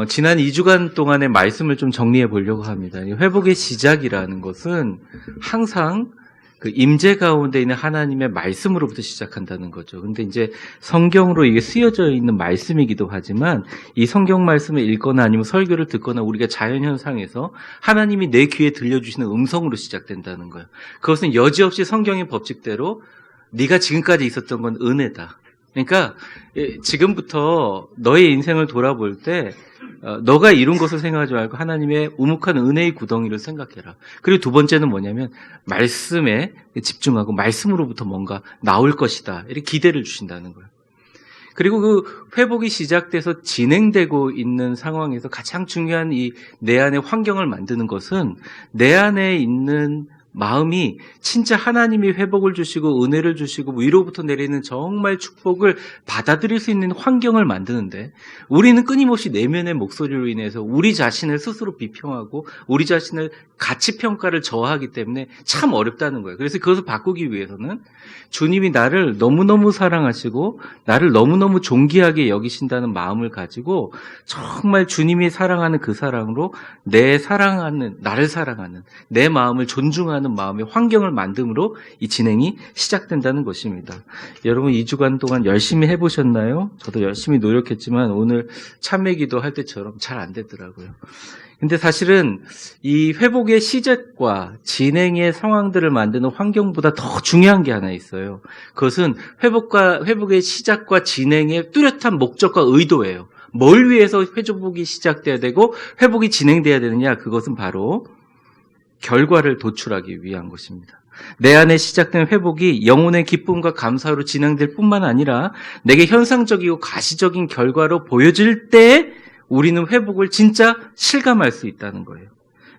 지난 2주간 동안의 말씀을 좀 정리해 보려고 합니다. 회복의 시작이라는 것은 항상 그 임재 가운데 있는 하나님의 말씀으로부터 시작한다는 거죠. 근데 이제 성경으로 이게 쓰여져 있는 말씀이기도 하지만 이 성경 말씀을 읽거나 아니면 설교를 듣거나 우리가 자연 현상에서 하나님이 내 귀에 들려주시는 음성으로 시작된다는 거예요. 그것은 여지없이 성경의 법칙대로 네가 지금까지 있었던 건 은혜다. 그러니까 지금부터 너의 인생을 돌아볼 때 너가 이룬 것을 생각하지 말고 하나님의 우묵한 은혜의 구덩이를 생각해라. 그리고 두 번째는 뭐냐면 말씀에 집중하고 말씀으로부터 뭔가 나올 것이다. 이렇게 기대를 주신다는 거예요. 그리고 그 회복이 시작돼서 진행되고 있는 상황에서 가장 중요한 이 내 안의 환경을 만드는 것은 내 안에 있는 마음이 진짜 하나님이 회복을 주시고 은혜를 주시고 위로부터 내리는 정말 축복을 받아들일 수 있는 환경을 만드는데 우리는 끊임없이 내면의 목소리로 인해서 우리 자신을 스스로 비평하고 우리 자신을 가치평가를 저하하기 때문에 참 어렵다는 거예요. 그래서 그것을 바꾸기 위해서는 주님이 나를 너무너무 사랑하시고 나를 너무너무 존귀하게 여기신다는 마음을 가지고 정말 주님이 사랑하는 그 사랑으로 나를 사랑하는 내 마음을 존중하는 마음의 환경을 만듦으로 이 진행이 시작된다는 것입니다. 여러분 2주간 동안 열심히 해보셨나요? 저도 열심히 노력했지만 오늘 참회기도 할 때처럼 잘 안 되더라고요. 근데 사실은 이 회복의 시작과 진행의 상황들을 만드는 환경보다 더 중요한 게 하나 있어요. 그것은 회복의 시작과 진행의 뚜렷한 목적과 의도예요. 뭘 위해서 회복이 시작돼야 되고 회복이 진행돼야 되느냐? 그것은 바로 결과를 도출하기 위한 것입니다. 내 안에 시작된 회복이 영혼의 기쁨과 감사로 진행될 뿐만 아니라 내게 현상적이고 가시적인 결과로 보여질 때 우리는 회복을 진짜 실감할 수 있다는 거예요.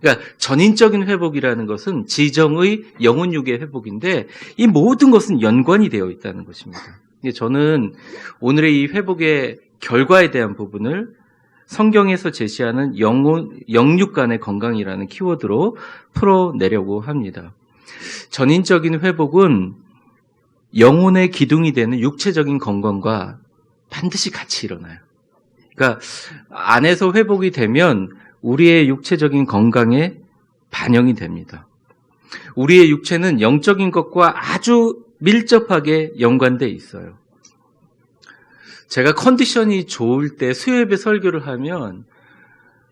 그러니까 전인적인 회복이라는 것은 지정의 영혼육의 회복인데 이 모든 것은 연관이 되어 있다는 것입니다. 저는 오늘의 이 회복의 결과에 대한 부분을 성경에서 제시하는 영육 간의 건강이라는 키워드로 풀어내려고 합니다. 전인적인 회복은 영혼의 기둥이 되는 육체적인 건강과 반드시 같이 일어나요. 그러니까 안에서 회복이 되면 우리의 육체적인 건강에 반영이 됩니다. 우리의 육체는 영적인 것과 아주 밀접하게 연관돼 있어요. 제가 컨디션이 좋을 때 수요예배 설교를 하면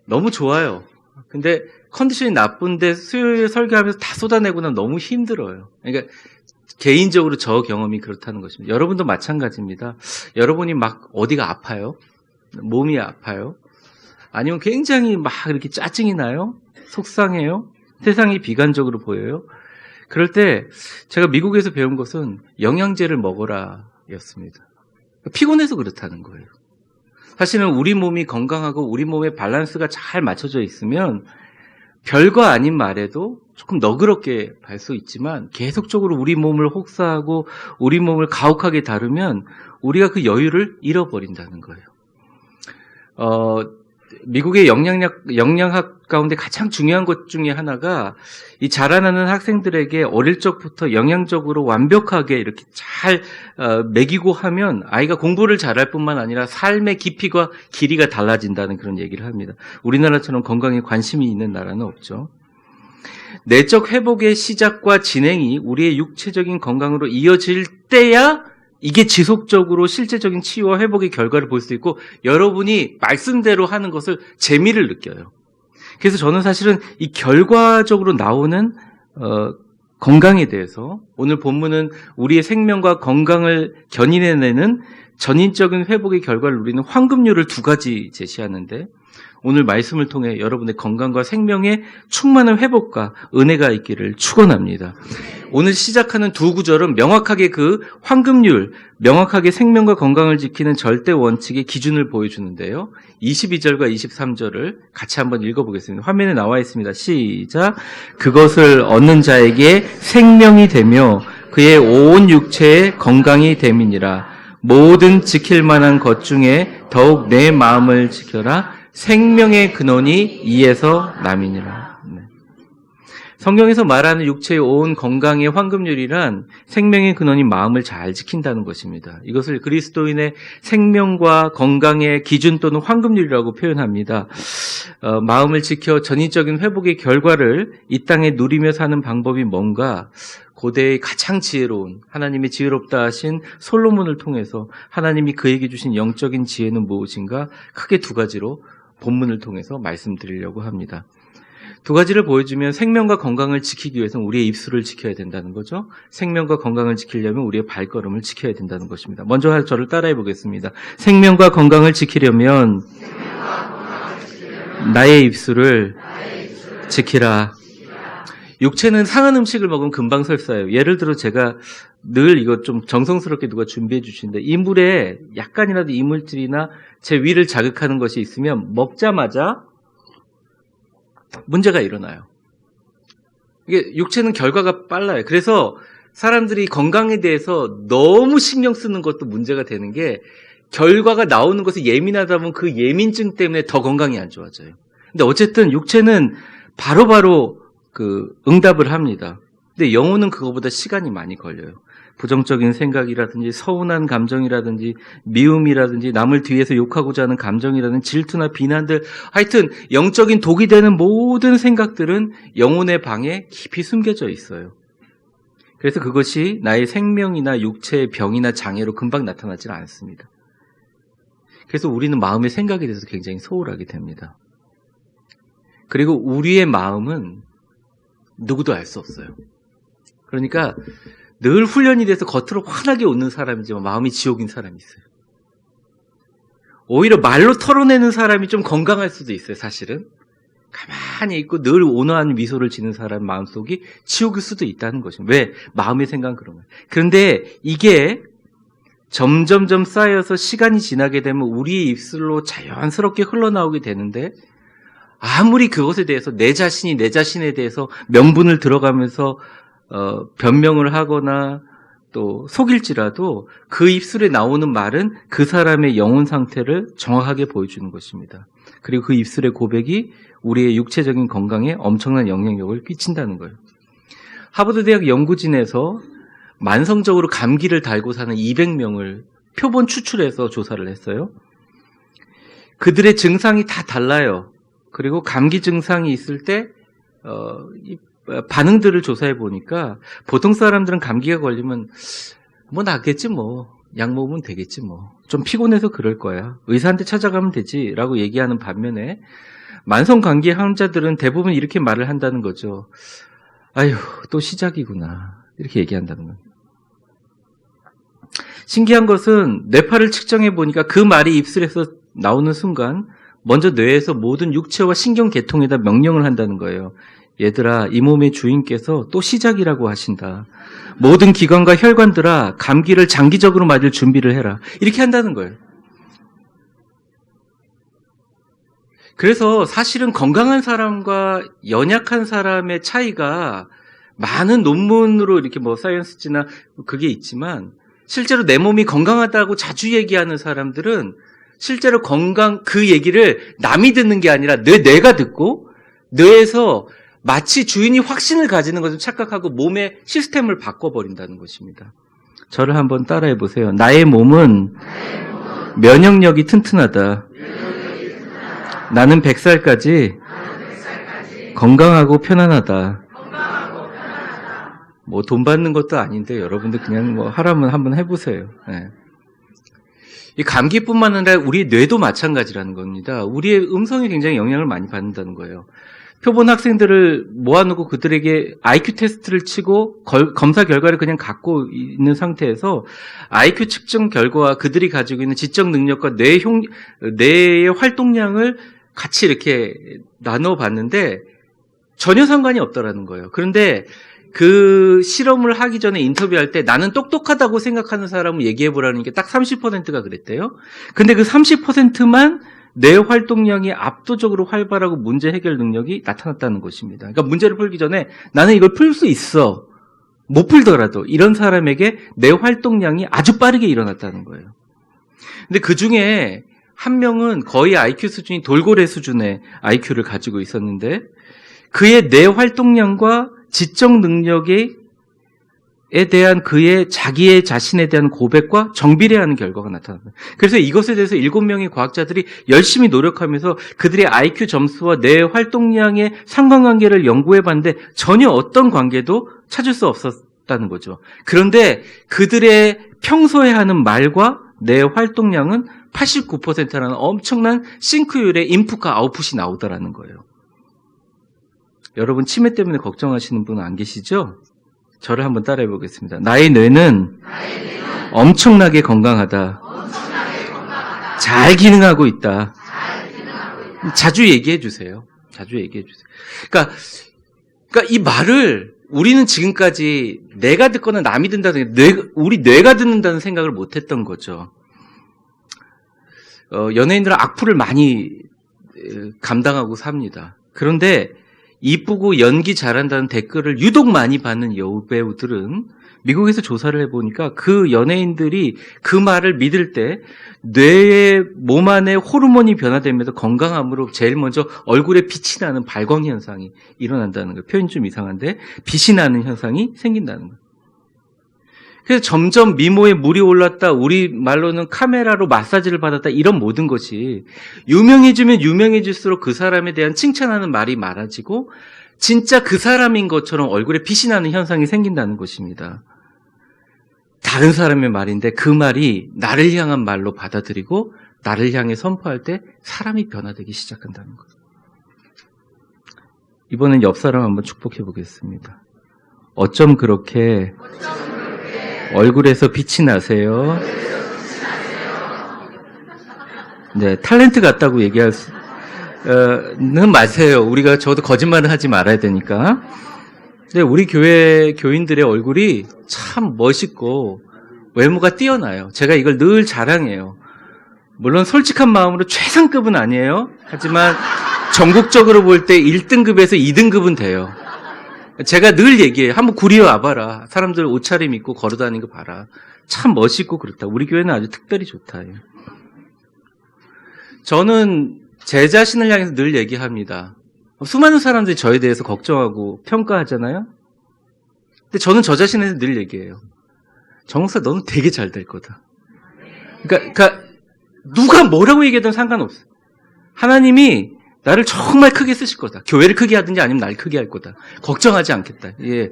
너무 좋아요. 근데 컨디션이 나쁜데 수요예배 설교하면서 다 쏟아내고 나면 너무 힘들어요. 그러니까 개인적으로 저 경험이 그렇다는 것입니다. 여러분도 마찬가지입니다. 여러분이 막 어디가 아파요? 몸이 아파요? 아니면 굉장히 막 이렇게 짜증이 나요? 속상해요? 세상이 비관적으로 보여요? 그럴 때 제가 미국에서 배운 것은 영양제를 먹어라 였습니다. 피곤해서 그렇다는 거예요. 사실은 우리 몸이 건강하고 우리 몸의 밸런스가 잘 맞춰져 있으면 별거 아닌 말에도 조금 너그럽게 갈 수 있지만 계속적으로 우리 몸을 혹사하고 우리 몸을 가혹하게 다루면 우리가 그 여유를 잃어버린다는 거예요. 미국의 영양학 가운데 가장 중요한 것 중에 하나가 이 자라나는 학생들에게 어릴 적부터 영양적으로 완벽하게 이렇게 잘 먹이고 하면 아이가 공부를 잘할 뿐만 아니라 삶의 깊이가 길이가 달라진다는 그런 얘기를 합니다. 우리나라처럼 건강에 관심이 있는 나라는 없죠. 내적 회복의 시작과 진행이 우리의 육체적인 건강으로 이어질 때야 이게 지속적으로 실제적인 치유와 회복의 결과를 볼 수 있고 여러분이 말씀대로 하는 것을 재미를 느껴요. 그래서 저는 사실은 이 결과적으로 나오는 건강에 대해서 오늘 본문은 우리의 생명과 건강을 견인해내는 전인적인 회복의 결과를 누리는 황금률을 두 가지 제시하는데 오늘 말씀을 통해 여러분의 건강과 생명의 충만한 회복과 은혜가 있기를 축원합니다. 오늘 시작하는 두 구절은 명확하게 그 황금률, 명확하게 생명과 건강을 지키는 절대 원칙의 기준을 보여주는데요. 22절과 23절을 같이 한번 읽어보겠습니다. 화면에 나와 있습니다. 시작. 그것을 얻는 자에게 생명이 되며 그의 온 육체의 건강이 됨이니라. 모든 지킬 만한 것 중에 더욱 내 마음을 지켜라. 생명의 근원이 이에서 남이니라. 네. 성경에서 말하는 육체의 온 건강의 황금률이란 생명의 근원인 마음을 잘 지킨다는 것입니다. 이것을 그리스도인의 생명과 건강의 기준 또는 황금률이라고 표현합니다. 마음을 지켜 전인적인 회복의 결과를 이 땅에 누리며 사는 방법이 뭔가 고대의 가장 지혜로운 하나님의 지혜롭다 하신 솔로몬을 통해서 하나님이 그에게 주신 영적인 지혜는 무엇인가 크게 두 가지로 본문을 통해서 말씀드리려고 합니다. 두 가지를 보여주면 생명과 건강을 지키기 위해서는 우리의 입술을 지켜야 된다는 거죠. 생명과 건강을 지키려면 우리의 발걸음을 지켜야 된다는 것입니다. 먼저 저를 따라해 보겠습니다. 생명과 건강을 지키려면 나의 입술을 지키라. 육체는 상한 음식을 먹으면 금방 설사해요. 예를 들어 제가 늘 이거 좀 정성스럽게 누가 준비해 주시는데 이 물에 약간이라도 이물질이나 제 위를 자극하는 것이 있으면 먹자마자 문제가 일어나요. 이게 육체는 결과가 빨라요. 그래서 사람들이 건강에 대해서 너무 신경 쓰는 것도 문제가 되는 게 결과가 나오는 것에 예민하다 보면 그 예민증 때문에 더 건강이 안 좋아져요. 근데 어쨌든 육체는 바로바로 응답을 합니다. 근데 영혼은 그거보다 시간이 많이 걸려요. 부정적인 생각이라든지 서운한 감정이라든지 미움이라든지 남을 뒤에서 욕하고자 하는 감정이라든지 질투나 비난들 하여튼 영적인 독이 되는 모든 생각들은 영혼의 방에 깊이 숨겨져 있어요. 그래서 그것이 나의 생명이나 육체의 병이나 장애로 금방 나타나지는 않습니다. 그래서 우리는 마음의 생각에 대해서 굉장히 소홀하게 됩니다. 그리고 우리의 마음은 누구도 알 수 없어요. 그러니까 늘 훈련이 돼서 겉으로 환하게 웃는 사람이지만 마음이 지옥인 사람이 있어요. 오히려 말로 털어내는 사람이 좀 건강할 수도 있어요, 사실은. 가만히 있고 늘 온화한 미소를 지는 사람 마음속이 지옥일 수도 있다는 것입니다. 왜? 마음의 생각은 그런 거예요. 그런데 이게 점점점 쌓여서 시간이 지나게 되면 우리의 입술로 자연스럽게 흘러나오게 되는데 아무리 그것에 대해서 내 자신이 내 자신에 대해서 명분을 들어가면서 변명을 하거나 또 속일지라도 그 입술에 나오는 말은 그 사람의 영혼 상태를 정확하게 보여주는 것입니다. 그리고 그 입술의 고백이 우리의 육체적인 건강에 엄청난 영향력을 끼친다는 거예요. 하버드 대학 연구진에서 만성적으로 감기를 달고 사는 200명을 표본 추출해서 조사를 했어요. 그들의 증상이 다 달라요. 그리고 감기 증상이 있을 때 반응들을 조사해 보니까 보통 사람들은 감기가 걸리면 뭐 낫겠지 뭐 약 먹으면 되겠지 뭐 좀 피곤해서 그럴 거야 의사한테 찾아가면 되지 라고 얘기하는 반면에 만성 감기 환자들은 대부분 이렇게 말을 한다는 거죠. 아휴 또 시작이구나 이렇게 얘기한다는 거예요. 신기한 것은 뇌파를 측정해 보니까 그 말이 입술에서 나오는 순간 먼저 뇌에서 모든 육체와 신경계통에다 명령을 한다는 거예요. 얘들아, 이 몸의 주인께서 또 시작이라고 하신다. 모든 기관과 혈관들아, 감기를 장기적으로 맞을 준비를 해라. 이렇게 한다는 거예요. 그래서 사실은 건강한 사람과 연약한 사람의 차이가 많은 논문으로 이렇게 사이언스지나 그게 있지만 실제로 내 몸이 건강하다고 자주 얘기하는 사람들은 실제로 그 얘기를 남이 듣는 게 아니라 뇌가 듣고 뇌에서 마치 주인이 확신을 가지는 것을 착각하고 몸의 시스템을 바꿔버린다는 것입니다. 저를 한번 따라해 보세요. 나의 몸은 면역력이 튼튼하다. 나는 100살까지 건강하고 편안하다. 돈 받는 것도 아닌데 여러분들 그냥 하라면 한번 해보세요. 네. 이 감기뿐만 아니라 우리의 뇌도 마찬가지라는 겁니다. 우리의 음성이 굉장히 영향을 많이 받는다는 거예요. 표본 학생들을 모아놓고 그들에게 IQ 테스트를 치고 검사 결과를 그냥 갖고 있는 상태에서 IQ 측정 결과와 그들이 가지고 있는 지적 능력과 뇌의 활동량을 같이 이렇게 나눠 봤는데 전혀 상관이 없더라는 거예요. 그런데 그 실험을 하기 전에 인터뷰할 때 나는 똑똑하다고 생각하는 사람을 얘기해보라는 게 딱 30%가 그랬대요. 근데 그 30%만 뇌 활동량이 압도적으로 활발하고 문제 해결 능력이 나타났다는 것입니다. 그러니까 문제를 풀기 전에 나는 이걸 풀 수 있어. 못 풀더라도 이런 사람에게 뇌 활동량이 아주 빠르게 일어났다는 거예요. 근데 그 중에 한 명은 거의 IQ 수준이 돌고래 수준의 IQ를 가지고 있었는데 그의 뇌 활동량과 지적 능력에 대한 그의 자기의 자신에 대한 고백과 정비례하는 결과가 나타납니다. 그래서 이것에 대해서 7명의 과학자들이 열심히 노력하면서 그들의 IQ 점수와 뇌 활동량의 상관관계를 연구해 봤는데 전혀 어떤 관계도 찾을 수 없었다는 거죠. 그런데 그들의 평소에 하는 말과 뇌 활동량은 89%라는 엄청난 싱크율의 인풋과 아웃풋이 나오더라는 거예요. 여러분 치매 때문에 걱정하시는 분 안 계시죠? 저를 한번 따라해 보겠습니다. 나의 뇌는 엄청나게 건강하다. 잘 기능하고 있다. 자주 얘기해 주세요. 자주 얘기해 주세요. 그러니까 이 말을 우리는 지금까지 내가 듣거나 남이 듣는다는 우리 뇌가 듣는다는 생각을 못 했던 거죠. 연예인들은 악플을 많이 감당하고 삽니다. 그런데 이쁘고 연기 잘한다는 댓글을 유독 많이 받는 여배우들은 미국에서 조사를 해보니까 그 연예인들이 그 말을 믿을 때 뇌의 몸 안에 호르몬이 변화되면서 건강함으로 제일 먼저 얼굴에 빛이 나는 발광 현상이 일어난다는 거예요. 표현이 좀 이상한데 빛이 나는 현상이 생긴다는 거예요. 그래서 점점 미모에 물이 올랐다, 우리 말로는 카메라로 마사지를 받았다, 이런 모든 것이 유명해지면 유명해질수록 그 사람에 대한 칭찬하는 말이 많아지고 진짜 그 사람인 것처럼 얼굴에 빛이 나는 현상이 생긴다는 것입니다. 다른 사람의 말인데 그 말이 나를 향한 말로 받아들이고 나를 향해 선포할 때 사람이 변화되기 시작한다는 것. 이번엔 옆 사람 한번 축복해 보겠습니다. 어쩜 그렇게 얼굴에서 빛이 나세요? 네, 탤런트 같다고 얘기할 수는 마세요. 저도 거짓말은 하지 말아야 되니까. 근데 우리 교회 교인들의 얼굴이 참 멋있고 외모가 뛰어나요. 제가 이걸 늘 자랑해요. 물론 솔직한 마음으로 최상급은 아니에요. 하지만 전국적으로 볼 때 1등급에서 2등급은 돼요. 제가 늘 얘기해요. 한번 구리에 와봐라. 사람들 옷차림 입고 걸어다니는 거 봐라. 참 멋있고 그렇다. 우리 교회는 아주 특별히 좋다. 저는 제 자신을 향해서 늘 얘기합니다. 수많은 사람들이 저에 대해서 걱정하고 평가하잖아요. 근데 저는 저 자신에서 늘 얘기해요. 정목사 너는 되게 잘 될 거다. 그러니까 누가 뭐라고 얘기해도 상관없어. 하나님이 나를 정말 크게 쓰실 거다. 교회를 크게 하든지 아니면 날 크게 할 거다. 걱정하지 않겠다. 예.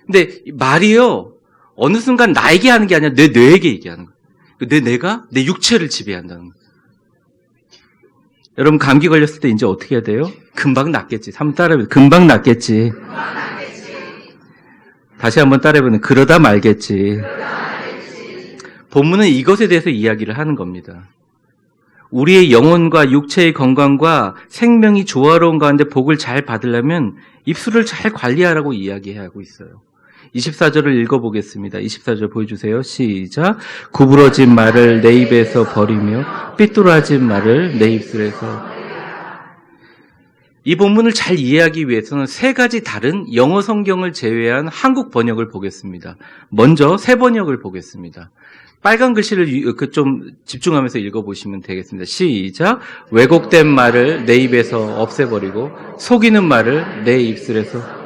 근데 말이요, 어느 순간 나에게 하는 게 아니라 내 뇌에게 얘기하는 거예요. 뇌가 내 육체를 지배한다는 거예요. 여러분 감기 걸렸을 때 이제 어떻게 해야 돼요? 금방 낫겠지. 한번 따라해보세요. 금방 낫겠지. 다시 한번 따라해보세요. 그러다 말겠지. 본문은 이것에 대해서 이야기를 하는 겁니다. 우리의 영혼과 육체의 건강과 생명이 조화로운 가운데 복을 잘 받으려면 입술을 잘 관리하라고 이야기하고 있어요. 24절을 읽어보겠습니다. 24절 보여주세요. 시작. 구부러진 말을 내 입에서 버리며 삐뚤어진 말을 내 입술에서. 이 본문을 잘 이해하기 위해서는 세 가지 다른 영어 성경을 제외한 한국 번역을 보겠습니다. 먼저 새 번역을 보겠습니다. 빨간 글씨를 좀 집중하면서 읽어보시면 되겠습니다. 시작. 왜곡된 말을 내 입에서 없애버리고 속이는 말을 내 입술에서.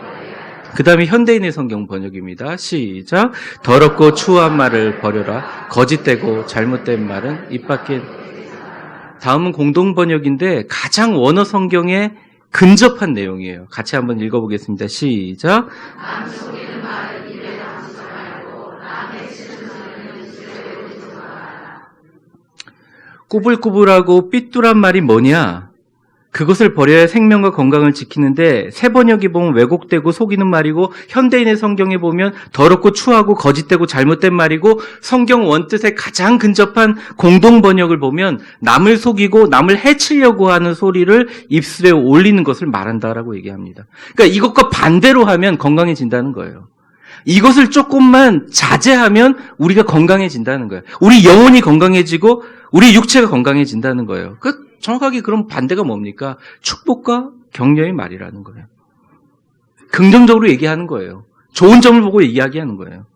그 다음에 현대인의 성경 번역입니다. 시작. 더럽고 추한 말을 버려라. 거짓되고 잘못된 말은 입 밖에. 다음은 공동 번역인데 가장 원어 성경에 근접한 내용이에요. 같이 한번 읽어보겠습니다. 시작. 꾸불꾸불하고 삐뚤한 말이 뭐냐? 그것을 버려야 생명과 건강을 지키는데 새 번역이 보면 왜곡되고 속이는 말이고 현대인의 성경에 보면 더럽고 추하고 거짓되고 잘못된 말이고 성경 원뜻에 가장 근접한 공동 번역을 보면 남을 속이고 남을 해치려고 하는 소리를 입술에 올리는 것을 말한다라고 얘기합니다. 그러니까 이것과 반대로 하면 건강해진다는 거예요. 이것을 조금만 자제하면 우리가 건강해진다는 거예요. 우리 영혼이 건강해지고 우리 육체가 건강해진다는 거예요. 정확하게 그럼 반대가 뭡니까? 축복과 격려의 말이라는 거예요. 긍정적으로 얘기하는 거예요. 좋은 점을 보고 이야기하는 거예요.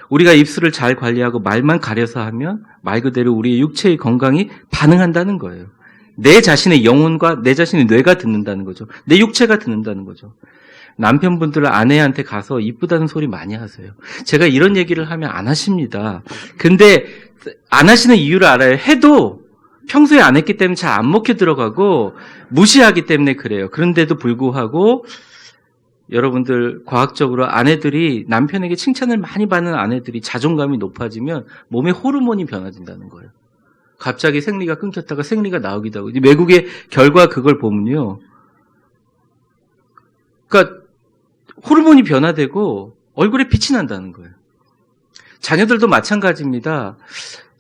우리가 입술을 잘 관리하고 말만 가려서 하면 말 그대로 우리의 육체의 건강이 반응한다는 거예요. 내 자신의 영혼과 내 자신의 뇌가 듣는다는 거죠. 내 육체가 듣는다는 거죠. 남편분들 아내한테 가서 이쁘다는 소리 많이 하세요. 제가 이런 얘기를 하면 안 하십니다. 근데 안 하시는 이유를 알아요. 해도 평소에 안 했기 때문에 잘 안 먹혀 들어가고 무시하기 때문에 그래요. 그런데도 불구하고 여러분들 과학적으로 아내들이 남편에게 칭찬을 많이 받는 아내들이 자존감이 높아지면 몸에 호르몬이 변화된다는 거예요. 갑자기 생리가 끊겼다가 생리가 나오기도 하고. 외국의 결과 그걸 보면요. 그러니까 호르몬이 변화되고 얼굴에 빛이 난다는 거예요. 자녀들도 마찬가지입니다.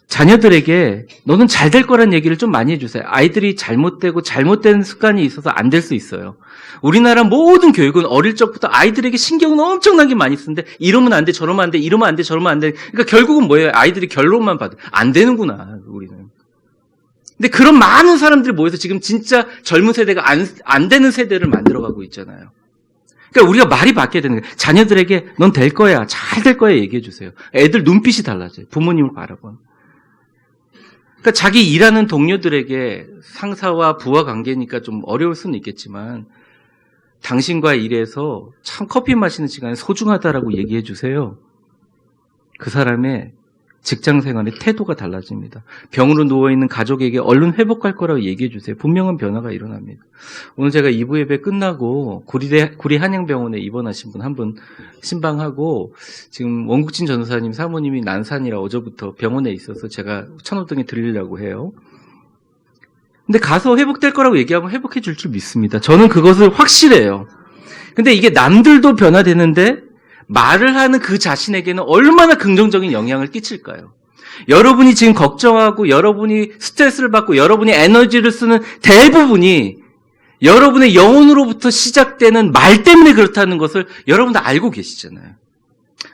자녀들에게 너는 잘 될 거란 얘기를 좀 많이 해주세요. 아이들이 잘못된 습관이 있어서 안 될 수 있어요. 우리나라 모든 교육은 어릴 적부터 아이들에게 신경을 엄청나게 많이 쓰는데 이러면 안 돼, 저러면 안 돼, 이러면 안 돼, 저러면 안 돼. 그러니까 결국은 뭐예요? 아이들이 결론만 받아. 안 되는구나, 우리는. 근데 그런 많은 사람들이 모여서 지금 진짜 젊은 세대가 안 되는 세대를 만들어가고 있잖아요. 그러니까 우리가 말이 바뀌어야 되는 거예요. 자녀들에게 넌 될 거야, 잘 될 거야 얘기해 주세요. 애들 눈빛이 달라져요. 부모님을 바라보는. 그러니까 자기 일하는 동료들에게 상사와 부하 관계니까 좀 어려울 수는 있겠지만 당신과 일해서 참 커피 마시는 시간이 소중하다라고 얘기해 주세요. 그 사람의 직장 생활의 태도가 달라집니다. 병으로 누워있는 가족에게 얼른 회복할 거라고 얘기해 주세요. 분명한 변화가 일어납니다. 오늘 제가 2부 예배 끝나고 구리 한양병원에 입원하신 분 한 분 신방하고 지금 원국진 전도사님 사모님이 난산이라 어제부터 병원에 있어서 제가 천호동에 들리려고 해요. 근데 가서 회복될 거라고 얘기하면 회복해 줄 줄 믿습니다. 저는 그것을 확실해요. 근데 이게 남들도 변화되는데 말을 하는 그 자신에게는 얼마나 긍정적인 영향을 끼칠까요? 여러분이 지금 걱정하고 여러분이 스트레스를 받고 여러분이 에너지를 쓰는 대부분이 여러분의 영혼으로부터 시작되는 말 때문에 그렇다는 것을 여러분도 알고 계시잖아요.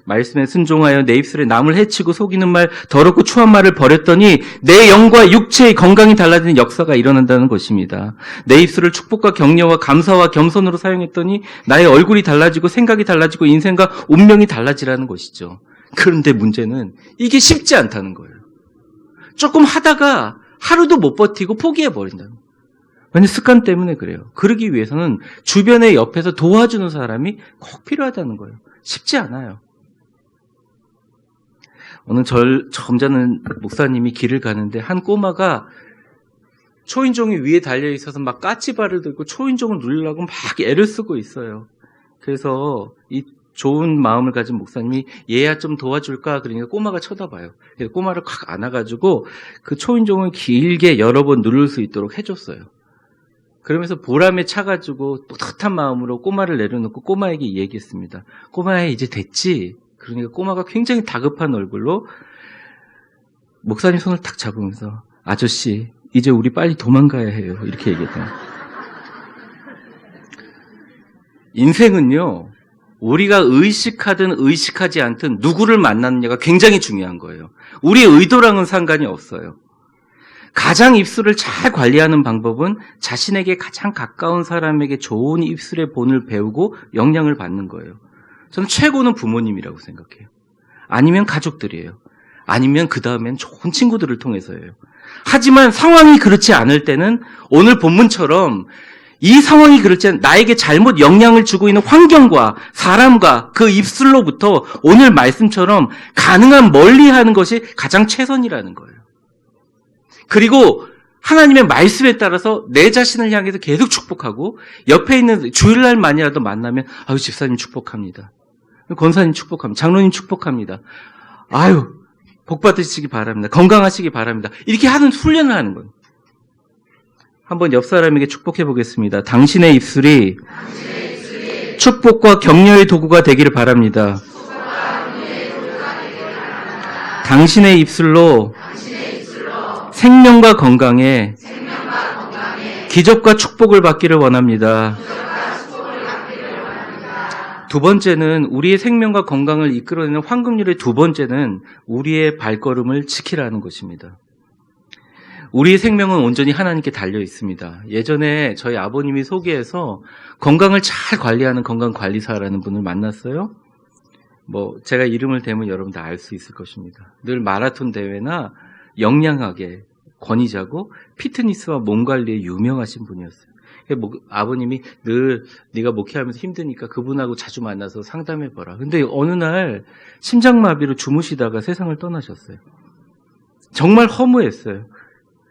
말씀에 순종하여 내 입술에 남을 해치고 속이는 말, 더럽고 추한 말을 버렸더니 내 영과 육체의 건강이 달라지는 역사가 일어난다는 것입니다. 내 입술을 축복과 격려와 감사와 겸손으로 사용했더니 나의 얼굴이 달라지고 생각이 달라지고 인생과 운명이 달라지라는 것이죠. 그런데 문제는 이게 쉽지 않다는 거예요. 조금 하다가 하루도 못 버티고 포기해버린다는 거예요. 왜냐하면 습관 때문에 그래요. 그러기 위해서는 주변의 옆에서 도와주는 사람이 꼭 필요하다는 거예요. 쉽지 않아요. 오늘 점잖은 목사님이 길을 가는데 한 꼬마가 초인종이 위에 달려 있어서 막 까치발을 들고 초인종을 누르려고 막 애를 쓰고 있어요. 그래서 이 좋은 마음을 가진 목사님이 얘야 좀 도와줄까? 그러니까 꼬마가 쳐다봐요. 그래서 꼬마를 콱 안아가지고 그 초인종을 길게 여러 번 누를 수 있도록 해줬어요. 그러면서 보람에 차가지고 뿌듯한 마음으로 꼬마를 내려놓고 꼬마에게 얘기했습니다. 꼬마야 이제 됐지? 그러니까 꼬마가 굉장히 다급한 얼굴로 목사님 손을 탁 잡으면서 아저씨 이제 우리 빨리 도망가야 해요. 이렇게 얘기했어요. 인생은요. 우리가 의식하든 의식하지 않든 누구를 만나느냐가 굉장히 중요한 거예요. 우리의 의도랑은 상관이 없어요. 가장 입술을 잘 관리하는 방법은 자신에게 가장 가까운 사람에게 좋은 입술의 본을 배우고 영향을 받는 거예요. 저는 최고는 부모님이라고 생각해요. 아니면 가족들이에요. 아니면 그 다음엔 좋은 친구들을 통해서예요. 하지만 상황이 그렇지 않을 때는 오늘 본문처럼 이 상황이 그렇지 않은 나에게 잘못 영향을 주고 있는 환경과 사람과 그 입술로부터 오늘 말씀처럼 가능한 멀리하는 것이 가장 최선이라는 거예요. 그리고 하나님의 말씀에 따라서 내 자신을 향해서 계속 축복하고 옆에 있는 주일날만이라도 만나면 아유 집사님 축복합니다. 권사님 축복합니다. 장로님 축복합니다. 아유 복 받으시기 바랍니다. 건강하시기 바랍니다. 이렇게 하는 훈련을 하는 거예요. 한번 옆 사람에게 축복해 보겠습니다. 당신의 입술이 축복과 격려의 도구가 되기를 바랍니다. 당신의 입술로 생명과 건강에 기적과 축복을 받기를 원합니다. 두 번째는 우리의 생명과 건강을 이끌어내는 황금률의 두 번째는 우리의 발걸음을 지키라는 것입니다. 우리의 생명은 온전히 하나님께 달려 있습니다. 예전에 저희 아버님이 소개해서 건강을 잘 관리하는 건강관리사라는 분을 만났어요. 제가 이름을 대면 여러분 다 알 수 있을 것입니다. 늘 마라톤 대회나 영양학의 권위자고 피트니스와 몸 관리에 유명하신 분이었어요. 아버님이 늘 네가 목회하면서 힘드니까 그분하고 자주 만나서 상담해봐라. 근데 어느 날 심장마비로 주무시다가 세상을 떠나셨어요. 정말 허무했어요.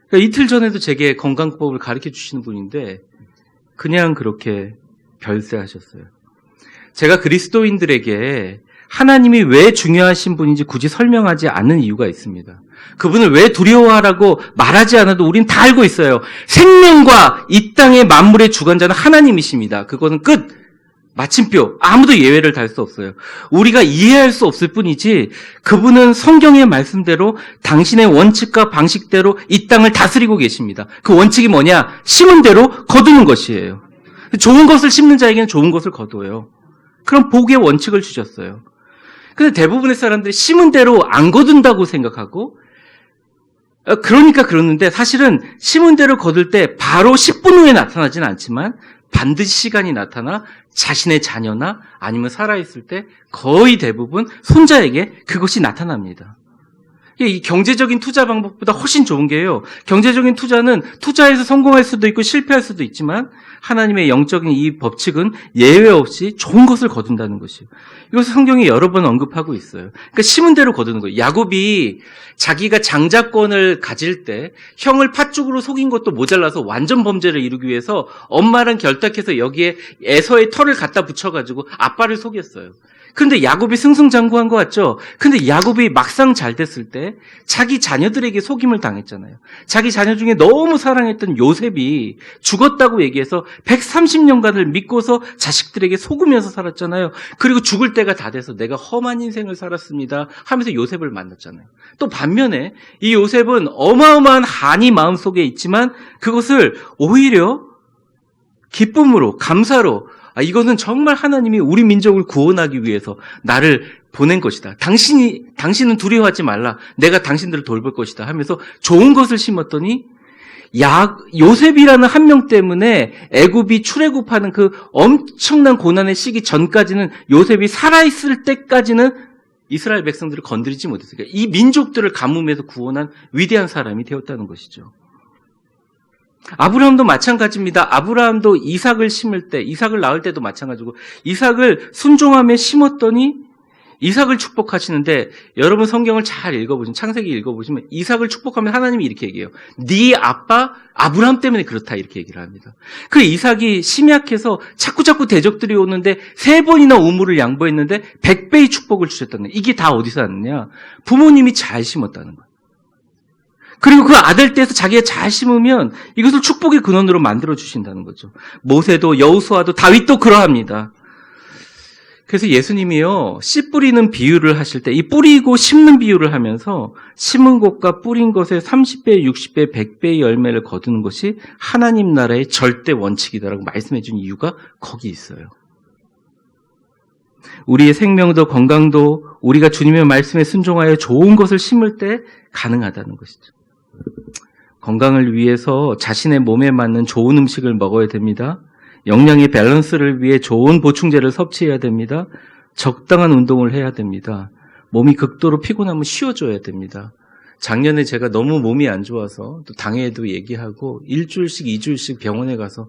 그러니까 이틀 전에도 제게 건강법을 가르쳐 주시는 분인데 그냥 그렇게 별세하셨어요. 제가 그리스도인들에게 하나님이 왜 중요하신 분인지 굳이 설명하지 않는 이유가 있습니다. 그분을 왜 두려워하라고 말하지 않아도 우린 다 알고 있어요. 생명과 이 땅의 만물의 주관자는 하나님이십니다. 그거는 끝! 마침표. 아무도 예외를 달 수 없어요. 우리가 이해할 수 없을 뿐이지 그분은 성경의 말씀대로 당신의 원칙과 방식대로 이 땅을 다스리고 계십니다. 그 원칙이 뭐냐? 심은 대로 거두는 것이에요. 좋은 것을 심는 자에게는 좋은 것을 거두어요. 그럼 복의 원칙을 주셨어요. 근데 대부분의 사람들이 심은 대로 안 거둔다고 생각하고 그러니까 그러는데 사실은 심은 대로 거둘 때 바로 10분 후에 나타나지는 않지만 반드시 시간이 나타나 자신의 자녀나 아니면 살아있을 때 거의 대부분 손자에게 그것이 나타납니다. 이 경제적인 투자 방법보다 훨씬 좋은 게요. 경제적인 투자는 투자해서 성공할 수도 있고 실패할 수도 있지만 하나님의 영적인 이 법칙은 예외 없이 좋은 것을 거둔다는 것이에요. 이것을 성경이 여러 번 언급하고 있어요. 그러니까 심은 대로 거두는 거예요. 야곱이 자기가 장자권을 가질 때 형을 팥죽으로 속인 것도 모자라서 완전 범죄를 이루기 위해서 엄마랑 결탁해서 여기에 에서의 털을 갖다 붙여가지고 아빠를 속였어요. 그런데 야곱이 승승장구한 것 같죠? 근데 야곱이 막상 잘 됐을 때 자기 자녀들에게 속임을 당했잖아요. 자기 자녀 중에 너무 사랑했던 요셉이 죽었다고 얘기해서 130년간을 믿고서 자식들에게 속으면서 살았잖아요. 그리고 죽을 때가 다 돼서 내가 험한 인생을 살았습니다 하면서 요셉을 만났잖아요. 또 반면에 이 요셉은 어마어마한 한이 마음속에 있지만 그것을 오히려 기쁨으로, 감사로 이거는 정말 하나님이 우리 민족을 구원하기 위해서 나를 보낸 것이다. 당신은 두려워하지 말라. 내가 당신들을 돌볼 것이다 하면서 좋은 것을 심었더니 요셉이라는 한 명 때문에 애굽이 출애굽하는 그 엄청난 고난의 시기 전까지는 요셉이 살아있을 때까지는 이스라엘 백성들을 건드리지 못했어요. 그러니까 이 민족들을 가뭄에서 구원한 위대한 사람이 되었다는 것이죠. 아브라함도 마찬가지입니다. 아브라함도 이삭을 심을 때, 이삭을 낳을 때도 마찬가지고 이삭을 순종함에 심었더니 이삭을 축복하시는데 여러분 성경을 잘 읽어보시면 창세기 읽어보시면 이삭을 축복하면 하나님이 이렇게 얘기해요. 네 아빠 아브라함 때문에 그렇다 이렇게 얘기를 합니다. 그 이삭이 심약해서 자꾸자꾸 대적들이 오는데 3번이나 우물을 양보했는데 100배의 축복을 주셨다는 거예요. 이게 다 어디서 왔느냐? 부모님이 잘 심었다는 거예요. 그리고 그 아들 떼서 자기가 잘 심으면 이것을 축복의 근원으로 만들어 주신다는 거죠. 모세도 여호수아도 다윗도 그러합니다. 그래서 예수님이요 씨 뿌리는 비유를 하실 때 이 뿌리고 심는 비유를 하면서 심은 것과 뿌린 것의 30배, 60배, 100배의 열매를 거두는 것이 하나님 나라의 절대 원칙이다라고 말씀해 준 이유가 거기 있어요. 우리의 생명도 건강도 우리가 주님의 말씀에 순종하여 좋은 것을 심을 때 가능하다는 것이죠. 건강을 위해서 자신의 몸에 맞는 좋은 음식을 먹어야 됩니다. 영양의 밸런스를 위해 좋은 보충제를 섭취해야 됩니다. 적당한 운동을 해야 됩니다. 몸이 극도로 피곤하면 쉬어줘야 됩니다. 작년에 제가 너무 몸이 안 좋아서 또 당에도 얘기하고 1주일씩 2주일씩 병원에 가서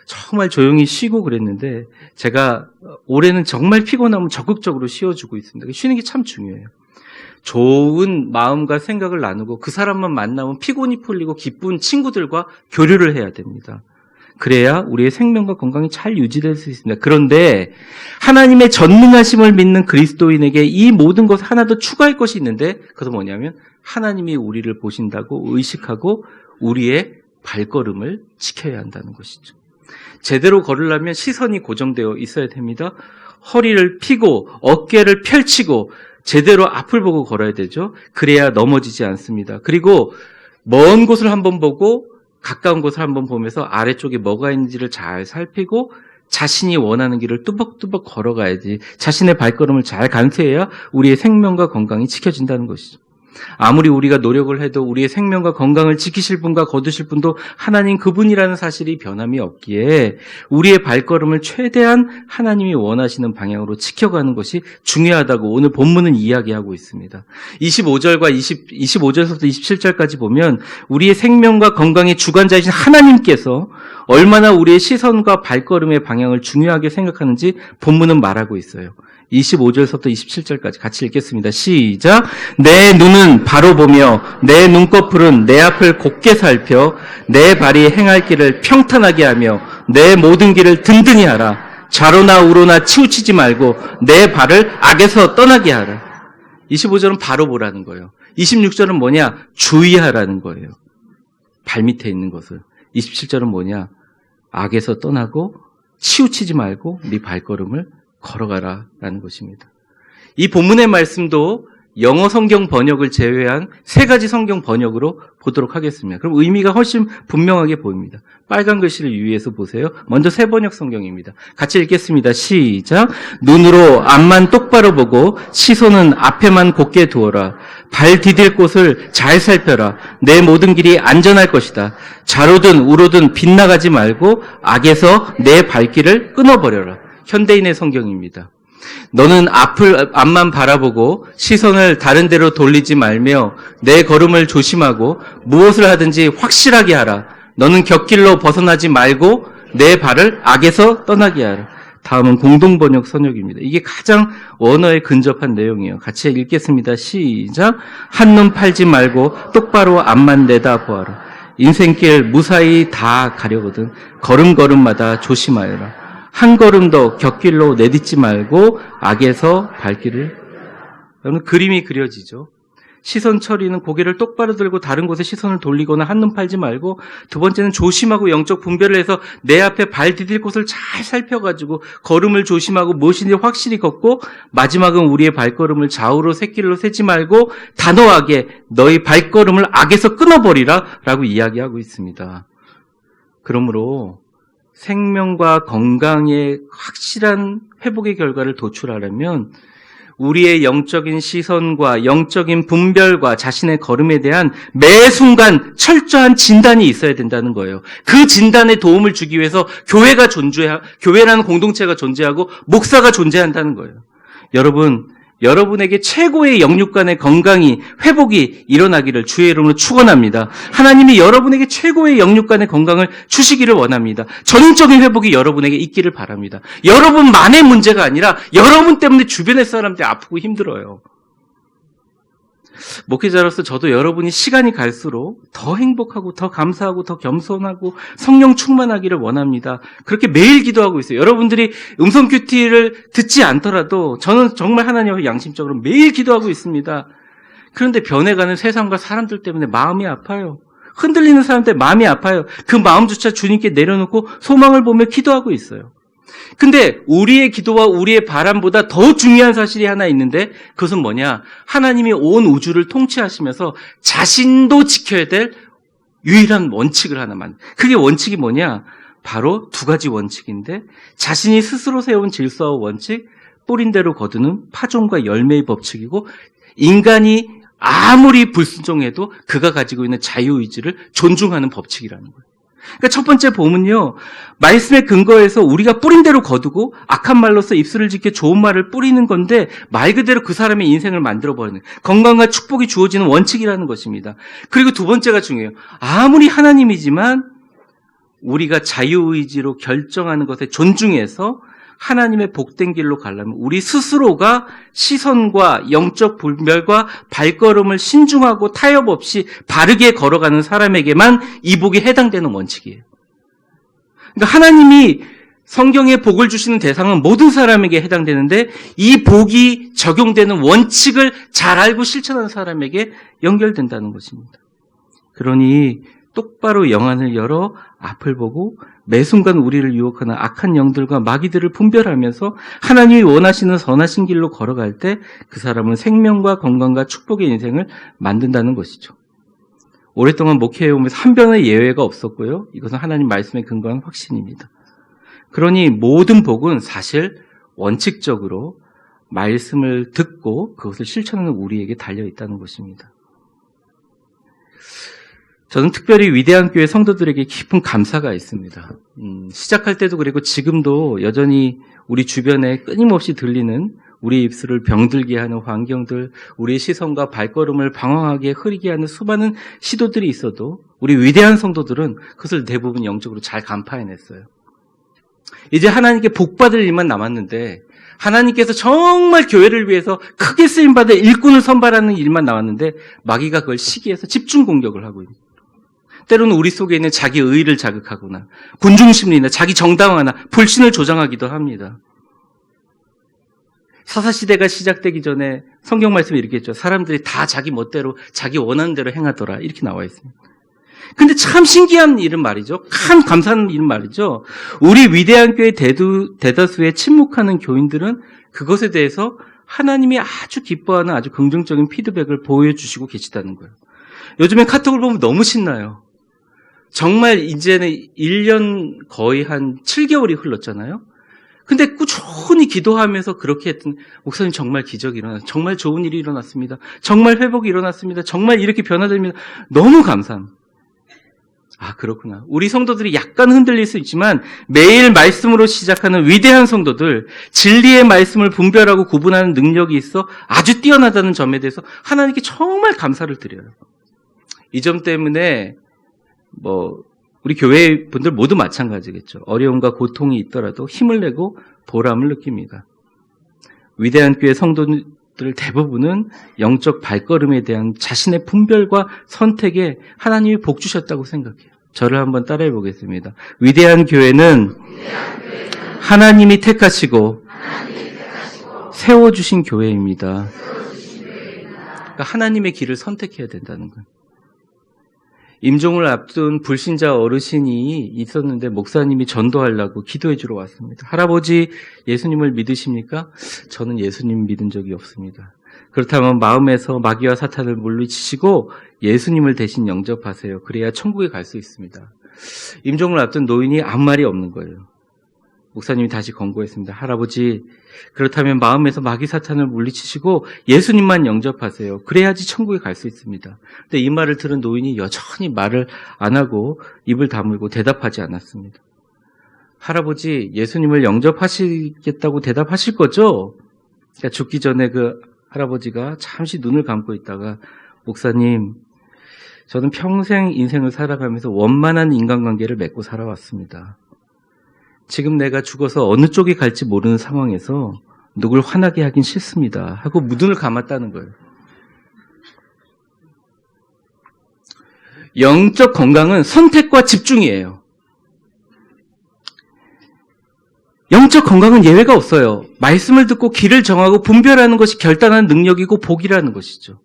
정말 조용히 쉬고 그랬는데 제가 올해는 정말 피곤하면 적극적으로 쉬어주고 있습니다. 쉬는 게 참 중요해요. 좋은 마음과 생각을 나누고 그 사람만 만나면 피곤이 풀리고 기쁜 친구들과 교류를 해야 됩니다. 그래야 우리의 생명과 건강이 잘 유지될 수 있습니다. 그런데 하나님의 전능하심을 믿는 그리스도인에게 이 모든 것 하나 더 추가할 것이 있는데 그것은 뭐냐면 하나님이 우리를 보신다고 의식하고 우리의 발걸음을 지켜야 한다는 것이죠. 제대로 걸으려면 시선이 고정되어 있어야 됩니다. 허리를 펴고 어깨를 펼치고 제대로 앞을 보고 걸어야 되죠. 그래야 넘어지지 않습니다. 그리고 먼 곳을 한번 보고 가까운 곳을 한번 보면서 아래쪽에 뭐가 있는지를 잘 살피고 자신이 원하는 길을 뚜벅뚜벅 걸어가야지 자신의 발걸음을 잘 간수해야 우리의 생명과 건강이 지켜진다는 것이죠. 아무리 우리가 노력을 해도 우리의 생명과 건강을 지키실 분과 거두실 분도 하나님 그분이라는 사실이 변함이 없기에 우리의 발걸음을 최대한 하나님이 원하시는 방향으로 지켜가는 것이 중요하다고 오늘 본문은 이야기하고 있습니다. 25절서부터 27절까지 보면 우리의 생명과 건강의 주관자이신 하나님께서 얼마나 우리의 시선과 발걸음의 방향을 중요하게 생각하는지 본문은 말하고 있어요. 25절서부터 27절까지 같이 읽겠습니다. 시작. 내 눈은 바로 보며 내 눈꺼풀은 내 앞을 곱게 살펴 내 발이 행할 길을 평탄하게 하며 내 모든 길을 든든히 하라. 좌로나 우로나 치우치지 말고 내 발을 악에서 떠나게 하라. 25절은 바로 보라는 거예요. 26절은 뭐냐? 주의하라는 거예요. 발 밑에 있는 것을. 27절은 뭐냐? 악에서 떠나고 치우치지 말고 네 발걸음을 걸어가라라는 것입니다. 이 본문의 말씀도 영어 성경 번역을 제외한 세 가지 성경 번역으로 보도록 하겠습니다. 그럼 의미가 훨씬 분명하게 보입니다. 빨간 글씨를 유의해서 보세요. 먼저 새 번역 성경입니다. 같이 읽겠습니다. 시작. 눈으로 앞만 똑바로 보고 시선은 앞에만 곧게 두어라. 발 디딜 곳을 잘 살펴라. 내 모든 길이 안전할 것이다. 좌로든 우로든 빗나가지 말고 악에서 내 발길을 끊어버려라. 현대인의 성경입니다. 너는 앞만 바라보고 시선을 다른 데로 돌리지 말며 내 걸음을 조심하고 무엇을 하든지 확실하게 하라. 너는 곁길로 벗어나지 말고 내 발을 악에서 떠나게 하라. 다음은 공동번역 선역입니다. 이게 가장 원어에 근접한 내용이에요. 같이 읽겠습니다. 시작. 한눈 팔지 말고 똑바로 앞만 내다보아라. 인생길 무사히 다 가려거든 걸음걸음마다 조심하여라. 한 걸음 더 곁길로 내딛지 말고 악에서 발길을. 여러분 그림이 그려지죠. 시선 처리는 고개를 똑바로 들고 다른 곳에 시선을 돌리거나 한눈 팔지 말고, 두 번째는 조심하고 영적 분별을 해서 내 앞에 발 디딜 곳을 잘 살펴가지고 걸음을 조심하고 무엇인지 확실히 걷고, 마지막은 우리의 발걸음을 좌우로 새길로 세지 말고 단호하게 너희 발걸음을 악에서 끊어버리라 라고 이야기하고 있습니다. 그러므로 생명과 건강의 확실한 회복의 결과를 도출하려면 우리의 영적인 시선과 영적인 분별과 자신의 걸음에 대한 매 순간 철저한 진단이 있어야 된다는 거예요. 그 진단에 도움을 주기 위해서 교회라는 공동체가 존재하고 목사가 존재한다는 거예요. 여러분에게 최고의 영육간의 건강이, 회복이 일어나기를 주의 이름으로 축원합니다. 하나님이 여러분에게 최고의 영육간의 건강을 주시기를 원합니다. 전인적인 회복이 여러분에게 있기를 바랍니다. 여러분만의 문제가 아니라 여러분 때문에 주변의 사람들이 아프고 힘들어요. 목회자로서 저도 여러분이 시간이 갈수록 더 행복하고 더 감사하고 더 겸손하고 성령 충만하기를 원합니다. 그렇게 매일 기도하고 있어요. 여러분들이 음성 큐티를 듣지 않더라도 저는 정말 하나님 앞에 양심적으로 매일 기도하고 있습니다. 그런데 변해가는 세상과 사람들 때문에 마음이 아파요. 흔들리는 사람 때문에 마음이 아파요. 그 마음조차 주님께 내려놓고 소망을 보며 기도하고 있어요. 근데 우리의 기도와 우리의 바람보다 더 중요한 사실이 하나 있는데, 그것은 뭐냐? 하나님이 온 우주를 통치하시면서 자신도 지켜야 될 유일한 원칙을 하나만. 그게 원칙이 뭐냐? 바로 두 가지 원칙인데, 자신이 스스로 세운 질서와 원칙, 뿌린 대로 거두는 파종과 열매의 법칙이고, 인간이 아무리 불순종해도 그가 가지고 있는 자유의지를 존중하는 법칙이라는 거예요. 그러니까 첫 번째 보면요, 말씀의 근거에서 우리가 뿌린 대로 거두고 악한 말로서 입술을 지켜 좋은 말을 뿌리는 건데, 말 그대로 그 사람의 인생을 만들어버리는 건강과 축복이 주어지는 원칙이라는 것입니다. 그리고 두 번째가 중요해요. 아무리 하나님이지만 우리가 자유의지로 결정하는 것에 존중해서 하나님의 복된 길로 가려면 우리 스스로가 시선과 영적 분별과 발걸음을 신중하고 타협 없이 바르게 걸어가는 사람에게만 이 복이 해당되는 원칙이에요. 그러니까 하나님이 성경에 복을 주시는 대상은 모든 사람에게 해당되는데, 이 복이 적용되는 원칙을 잘 알고 실천하는 사람에게 연결된다는 것입니다. 그러니 똑바로 영안을 열어 앞을 보고 매 순간 우리를 유혹하는 악한 영들과 마귀들을 분별하면서 하나님이 원하시는 선하신 길로 걸어갈 때 그 사람은 생명과 건강과 축복의 인생을 만든다는 것이죠. 오랫동안 목회해오면서 한 번의 예외가 없었고요. 이것은 하나님 말씀에 근거한 확신입니다. 그러니 모든 복은 사실 원칙적으로 말씀을 듣고 그것을 실천하는 우리에게 달려있다는 것입니다. 저는 특별히 위대한 교회 성도들에게 깊은 감사가 있습니다. 시작할 때도 그리고 지금도 여전히 우리 주변에 끊임없이 들리는 우리 입술을 병들게 하는 환경들, 우리의 시선과 발걸음을 방황하게 흐리게 하는 수많은 시도들이 있어도 우리 위대한 성도들은 그것을 대부분 영적으로 잘 간파해냈어요. 이제 하나님께 복받을 일만 남았는데, 하나님께서 정말 교회를 위해서 크게 쓰임받아 일꾼을 선발하는 일만 남았는데 마귀가 그걸 시기해서 집중 공격을 하고 있는, 때로는 우리 속에 있는 자기 의의를 자극하거나 군중심리나 자기 정당화나 불신을 조장하기도 합니다. 사사시대가 시작되기 전에 성경 말씀이 이렇게 했죠. 사람들이 다 자기 멋대로 자기 원하는 대로 행하더라, 이렇게 나와 있습니다. 근데 참 신기한 일은 말이죠. 참 감사한 일은 말이죠. 우리 위대한 교회 대다수의 침묵하는 교인들은 그것에 대해서 하나님이 아주 기뻐하는 아주 긍정적인 피드백을 보여주시고 계시다는 거예요. 요즘에 카톡을 보면 너무 신나요. 정말 이제는 1년 거의 한 7개월이 흘렀잖아요. 근데 꾸준히 기도하면서 그렇게 했던, 목사님 정말 기적이 일어났습니다. 정말 좋은 일이 일어났습니다. 정말 회복이 일어났습니다. 정말 이렇게 변화됩니다. 너무 감사합니다. 아, 그렇구나. 우리 성도들이 약간 흔들릴 수 있지만 매일 말씀으로 시작하는 위대한 성도들, 진리의 말씀을 분별하고 구분하는 능력이 있어 아주 뛰어나다는 점에 대해서 하나님께 정말 감사를 드려요. 이 점 때문에 우리 교회 분들 모두 마찬가지겠죠. 어려움과 고통이 있더라도 힘을 내고 보람을 느낍니다. 위대한 교회 성도들 대부분은 영적 발걸음에 대한 자신의 분별과 선택에 하나님이 복 주셨다고 생각해요. 저를 한번 따라해 보겠습니다. 위대한 교회는 하나님이 택하시고 세워주신 교회입니다. 그러니까 하나님의 길을 선택해야 된다는 거예요. 임종을 앞둔 불신자 어르신이 있었는데 목사님이 전도하려고 기도해 주러 왔습니다. 할아버지, 예수님을 믿으십니까? 저는 예수님 믿은 적이 없습니다. 그렇다면 마음에서 마귀와 사탄을 물리치시고 예수님을 대신 영접하세요. 그래야 천국에 갈 수 있습니다. 임종을 앞둔 노인이 아무 말이 없는 거예요. 목사님이 다시 권고했습니다. 할아버지, 그렇다면 마음에서 마귀 사탄을 물리치시고 예수님만 영접하세요. 그래야지 천국에 갈 수 있습니다. 근데 이 말을 들은 노인이 여전히 말을 안 하고 입을 다물고 대답하지 않았습니다. 할아버지, 예수님을 영접하시겠다고 대답하실 거죠? 그러니까 죽기 전에 그 할아버지가 잠시 눈을 감고 있다가, 목사님, 저는 평생 인생을 살아가면서 원만한 인간관계를 맺고 살아왔습니다. 지금 내가 죽어서 어느 쪽에 갈지 모르는 상황에서 누굴 화나게 하긴 싫습니다. 하고 눈을 감았다는 거예요. 영적 건강은 선택과 집중이에요. 영적 건강은 예외가 없어요. 말씀을 듣고 길을 정하고 분별하는 것이 결단하는 능력이고 복이라는 것이죠.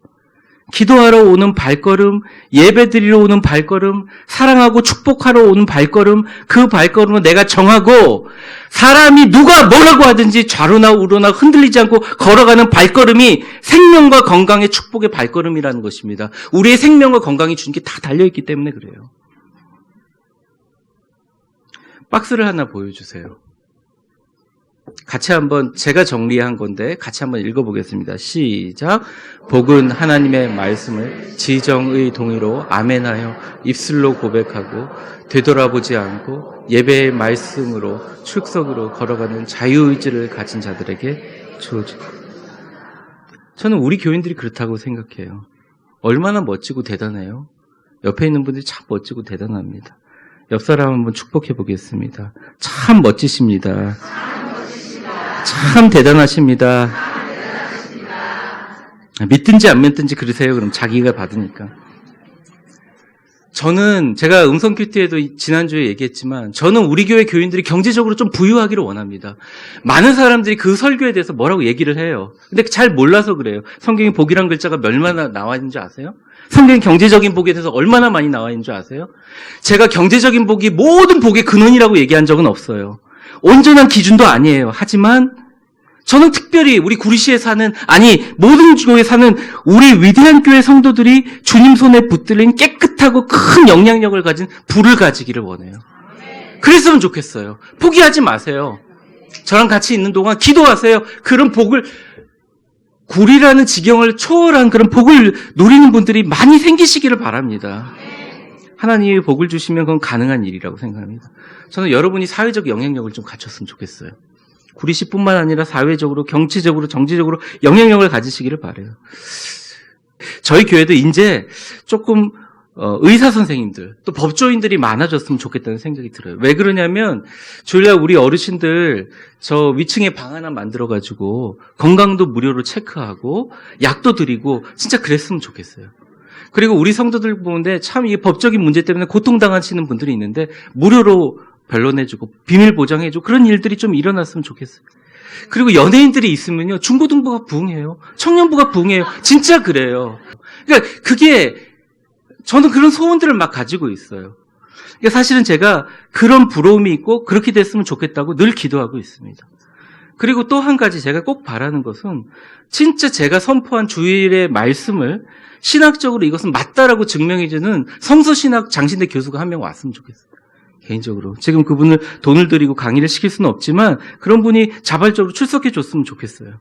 기도하러 오는 발걸음, 예배드리러 오는 발걸음, 사랑하고 축복하러 오는 발걸음, 그 발걸음은 내가 정하고 사람이 누가 뭐라고 하든지 좌로나 우로나 흔들리지 않고 걸어가는 발걸음이 생명과 건강의 축복의 발걸음이라는 것입니다. 우리의 생명과 건강이 주는 게 다 달려있기 때문에 그래요. 박스를 하나 보여주세요. 같이 한번, 제가 정리한 건데 같이 한번 읽어보겠습니다. 시작. 복은 하나님의 말씀을 지정의 동의로 아멘하여 입술로 고백하고 되돌아보지 않고 예배의 말씀으로 출석으로 걸어가는 자유의지를 가진 자들에게 주어집니다. 저는 우리 교인들이 그렇다고 생각해요. 얼마나 멋지고 대단해요. 옆에 있는 분들이 참 멋지고 대단합니다. 옆 사람 한번 축복해 보겠습니다. 참 멋지십니다. 참 대단하십니다. 믿든지 안 믿든지 그러세요. 그럼 자기가 받으니까. 저는 제가 음성 큐티에도 지난주에 얘기했지만 저는 우리 교회 교인들이 경제적으로 좀 부유하기를 원합니다. 많은 사람들이 그 설교에 대해서 뭐라고 얘기를 해요. 근데 잘 몰라서 그래요. 성경에 복이란 글자가 얼마나 나와 있는 줄 아세요? 성경에 경제적인 복에 대해서 얼마나 많이 나와 있는 줄 아세요? 제가 경제적인 복이 모든 복의 근원이라고 얘기한 적은 없어요. 온전한 기준도 아니에요. 하지만 저는 특별히 우리 구리시에 사는, 아니 모든 교회에 사는 우리 위대한 교회 성도들이 주님 손에 붙들린 깨끗하고 큰 영향력을 가진 불을 가지기를 원해요. 그랬으면 좋겠어요. 포기하지 마세요. 저랑 같이 있는 동안 기도하세요. 그런 복을 굴이라는 지경을 초월한 그런 복을 누리는 분들이 많이 생기시기를 바랍니다. 하나님이 복을 주시면 그건 가능한 일이라고 생각합니다. 저는 여러분이 사회적 영향력을 좀 갖췄으면 좋겠어요. 구리시뿐만 아니라 사회적으로, 정치적으로, 정치적으로 영향력을 가지시기를 바라요. 저희 교회도 이제 조금 의사 선생님들, 또 법조인들이 많아졌으면 좋겠다는 생각이 들어요. 왜 그러냐면 주일날 우리 어르신들 저 위층에 방 하나 만들어가지고 건강도 무료로 체크하고 약도 드리고 진짜 그랬으면 좋겠어요. 그리고 우리 성도들 보는데 참 이게 법적인 문제 때문에 고통당하시는 분들이 있는데 무료로 변론해주고 비밀 보장해주고 그런 일들이 좀 일어났으면 좋겠어요. 그리고 연예인들이 있으면요 중고등부가 부흥해요. 청년부가 부흥해요. 진짜 그래요. 그러니까 그게 저는 그런 소원들을 막 가지고 있어요. 그러니까 사실은 제가 그런 부러움이 있고 그렇게 됐으면 좋겠다고 늘 기도하고 있습니다. 그리고 또 한 가지 제가 꼭 바라는 것은 진짜 제가 선포한 주일의 말씀을 신학적으로 이것은 맞다라고 증명해주는 성서신학 장신대 교수가 한 명 왔으면 좋겠어요. 개인적으로. 지금 그분을 돈을 들이고 강의를 시킬 수는 없지만 그런 분이 자발적으로 출석해 줬으면 좋겠어요.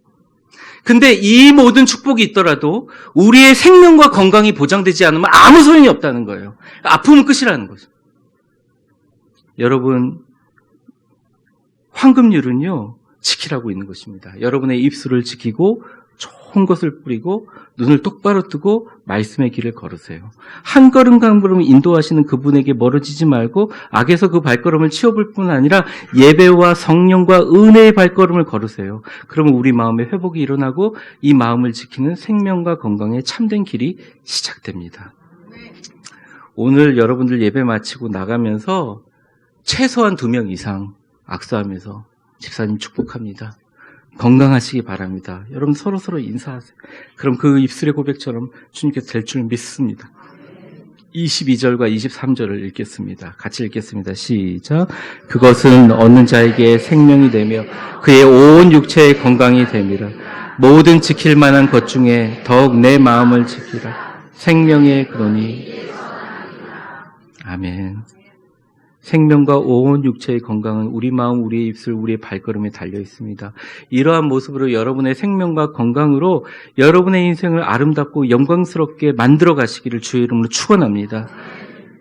근데 이 모든 축복이 있더라도 우리의 생명과 건강이 보장되지 않으면 아무 소용이 없다는 거예요. 아프면 끝이라는 거죠. 여러분, 황금률은요, 지키라고 있는 것입니다. 여러분의 입술을 지키고 좋은 것을 뿌리고 눈을 똑바로 뜨고 말씀의 길을 걸으세요. 한 걸음 한 걸음 인도하시는 그분에게 멀어지지 말고 악에서 그 발걸음을 치워볼 뿐 아니라 예배와 성령과 은혜의 발걸음을 걸으세요. 그러면 우리 마음에 회복이 일어나고 이 마음을 지키는 생명과 건강의 참된 길이 시작됩니다. 오늘 여러분들 예배 마치고 나가면서 최소한 2명 이상 악수하면서 집사님 축복합니다. 건강하시기 바랍니다. 여러분 서로 인사하세요. 그럼 그 입술의 고백처럼 주님께서 될 줄 믿습니다. 22절과 23절을 읽겠습니다. 같이 읽겠습니다. 시작. 그것은 얻는 자에게 생명이 되며 그의 온 육체의 건강이 됨이라. 모든 지킬 만한 것 중에 더욱 내 마음을 지키라. 생명의 근원이. 아멘. 생명과 온 육체의 건강은 우리 마음, 우리의 입술, 우리의 발걸음에 달려 있습니다. 이러한 모습으로 여러분의 생명과 건강으로 여러분의 인생을 아름답고 영광스럽게 만들어 가시기를 주의 이름으로 축원합니다.